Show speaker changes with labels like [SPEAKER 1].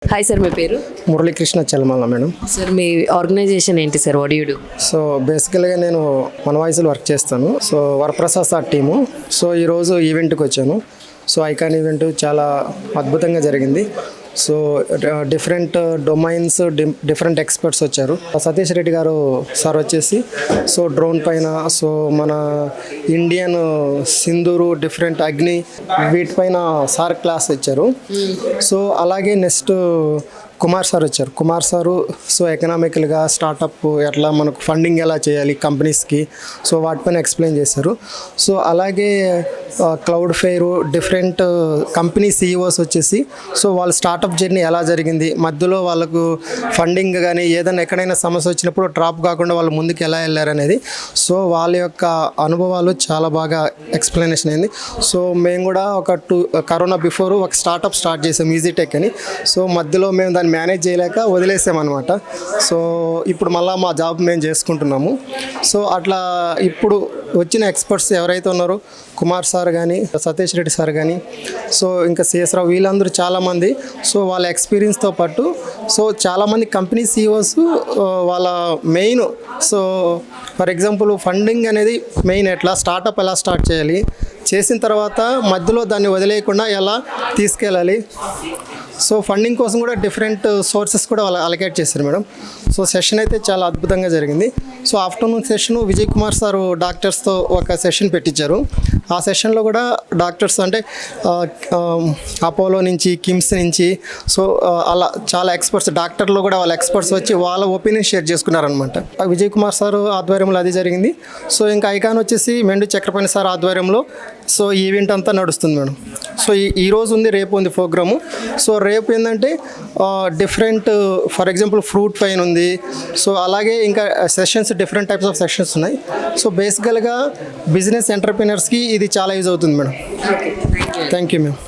[SPEAKER 1] Hi sir, మీ పేరు?
[SPEAKER 2] Muralikrishna Chalamalla madam.
[SPEAKER 1] Sir మీ ఆర్గనైజేషన్ ఏంటి sir? What you do?
[SPEAKER 2] So బేసికల్గా నేను మన వాయిస్లో వర్క్ చేస్తాను. So Varaprasad sir team. So ఈరోజు ఈవెంట్కి వచ్చాను. సో ఐకాన్ ఈవెంట్ చాలా అద్భుతంగా జరిగింది. So different domains, different experts వచ్చారు. సతీష్ రెడ్డి గారు సార్ వచ్చేసి సో డ్రోన్ పైన, సో మన ఇండియన్ సింధూరు, డిఫరెంట్ అగ్ని, వీటిపైన సార్ క్లాస్ ఇచ్చారు. సో అలాగే నెక్స్ట్ కుమార్ సార్ వచ్చారు. కుమార్ సారు సో ఎకనామికల్గా స్టార్టప్ ఎట్లా మనకు ఫండింగ్ ఎలా చేయాలి కంపెనీస్కి, సో వాటిపైన ఎక్స్ప్లెయిన్ చేశారు. సో అలాగే cloud fair, different company CEOs వచ్చేసి సో వాళ్ళ స్టార్టప్ జర్నీ ఎలా జరిగింది, మధ్యలో వాళ్ళకు ఫండింగ్ కానీ ఏదైనా ఎక్కడైనా సమస్య వచ్చినప్పుడు డ్రాప్ కాకుండా వాళ్ళు ముందుకు ఎలా వెళ్ళారు అనేది, సో వాళ్ళ యొక్క అనుభవాలు చాలా బాగా ఎక్స్ప్లెనేషన్ అయింది. సో మేము కూడా కరోనా బిఫోర్ ఒక స్టార్టప్ స్టార్ట్ చేసాం, ఈజీటెక్ అని. సో మధ్యలో మేము దాన్ని మేనేజ్ చేయలేక వదిలేసామన్నమాట. సో ఇప్పుడు మళ్ళీ మా జాబ్ మేము చేసుకుంటున్నాము. సో అట్లా ఇప్పుడు వచ్చిన ఎక్స్పర్ట్స్ ఎవరైతే ఉన్నారో కుమార్ సార్ కానీ, సతీష్ రెడ్డి సార్ కానీ, సో ఇంకా సిఎస్ రావు, వీళ్ళందరూ చాలామంది సో వాళ్ళ ఎక్స్పీరియన్స్తో పాటు సో చాలామంది కంపెనీ సీఈఓస్ వాళ్ళ main, so for example funding అనేది మెయిన్, ఎట్లా స్టార్టప్ ఎలా స్టార్ట్ చేయాలి, చేసిన తర్వాత మధ్యలో దాన్ని వదిలేయకుండా ఎలా తీసుకెళ్ళాలి, సో ఫండింగ్ కోసం కూడా డిఫరెంట్ సోర్సెస్ కూడా వాళ్ళు అలకేట్ చేశారు మేడం. సో సెషన్ అయితే చాలా అద్భుతంగా జరిగింది. So afternoon session Vijay Kumar sir డాక్టర్స్తో ఒక సెషన్ పెట్టించారు. ఆ సెషన్లో కూడా డాక్టర్స్ అంటే అపోలో నుంచి, కిమ్స్ నుంచి, సో అలా చాలా ఎక్స్పర్ట్స్, డాక్టర్లు కూడా వాళ్ళ ఎక్స్పర్ట్స్ వచ్చి వాళ్ళ ఒపీనియన్ షేర్ చేసుకున్నారనమాట. విజయ్ కుమార్ సార్ ఆధ్వర్యంలో అది జరిగింది. సో ఇంకా ఐకాన్ వచ్చేసి మెండు చక్రపాణి సార్ ఆధ్వర్యంలో సో ఈవెంట్ అంతా నడుస్తుంది మేడం. సో ఈరోజు ఉంది, రేపు ఉంది ప్రోగ్రాము. సో రేపు ఏంటంటే డిఫరెంట్, ఫర్ ఎగ్జాంపుల్ ఫ్రూట్ పైన ఉంది. సో అలాగే ఇంకా sessions, different types of sessions ఉన్నాయి. సో బేసికల్గా బిజినెస్ ఎంటర్ప్రీనర్స్కి ఇది చాలా యూజ్ అవుతుంది మేడం. Thank you ma'am.